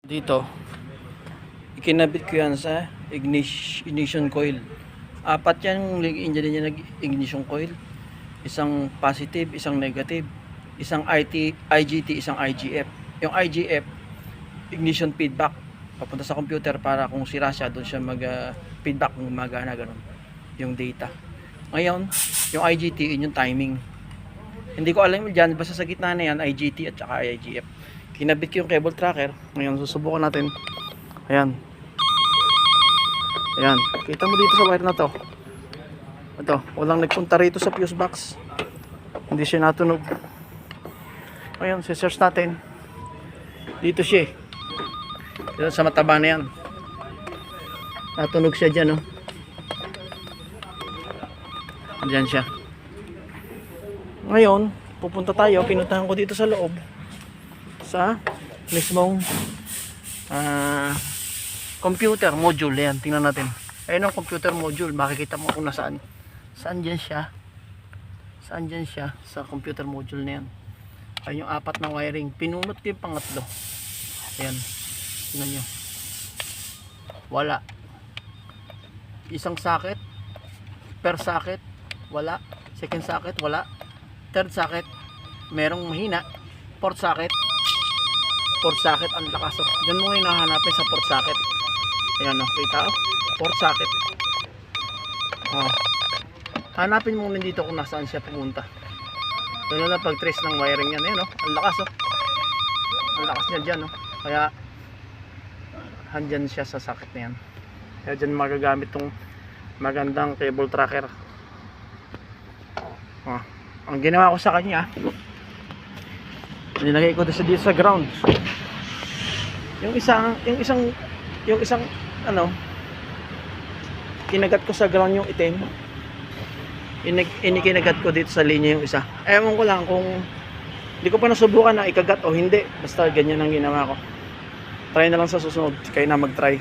Dito, ikinabit ko yan sa ignition coil. Apat yan yung engine niya nag-ignition coil. Isang positive, isang negative, isang IGT, isang IGF. Yung IGF, ignition feedback. Papunta sa computer para kung sira siya, doon siya mag-feedback kung gumagana, ganun. Yung data. Ngayon, yung IGT, yun yung timing. Hindi ko alam dyan, basta sa gitna na yan, IGT at saka IGF. Kinabit ko yung cable tracker. Ngayon, susubukan natin. Ayan. Ayan. Kita mo dito sa wire na to. Ito, walang nagpunta rito sa fuse box. Hindi siya natunog. Ngayon, search natin. Dito siya. Dito sa mataba na yan. Natunog siya dyan, no? Diyan siya. Ngayon, pupunta tayo. Pinuntahan ko dito sa loob. Sa mismong computer module. Yan, tingnan natin. Ayun ang computer module. Makikita mo kung nasaan. Saan dyan siya? Saan dyan siya? Sa computer module na yan. Ayun yung apat na wiring. Pinunot ko yung pangatlo. Ayan. Tingnan nyo. Wala. Isang socket. Per socket. Wala. Second socket. Wala. Third socket. Merong mahina. Fourth socket. Fourth socket. Ang lakas. Diyan mo ngayon nahanapin sa fourth socket. Ayan o. Kita o. Fourth socket. Hanapin mo muna dito kung nasaan siya pumunta. Doon na pag trace ng wiring yan. Ayan o. Ang lakas o. Ang lakas niya dyan o. Kaya handyan siya sa socket na yan. Kaya dyan magagamit tong magandang cable tracker. Ang ginawa ko sa kanya, nilagay ko dito sa ground. Yung isang ano, kinagat ko sa ground yung itim. Inikinagat ko dito sa linya yung isa. Ewan ko lang kung hindi ko pa nasubukan na ikagat o hindi. Basta ganyan ang ginawa ko. Try na lang sa susunod. Kayo na mag-try.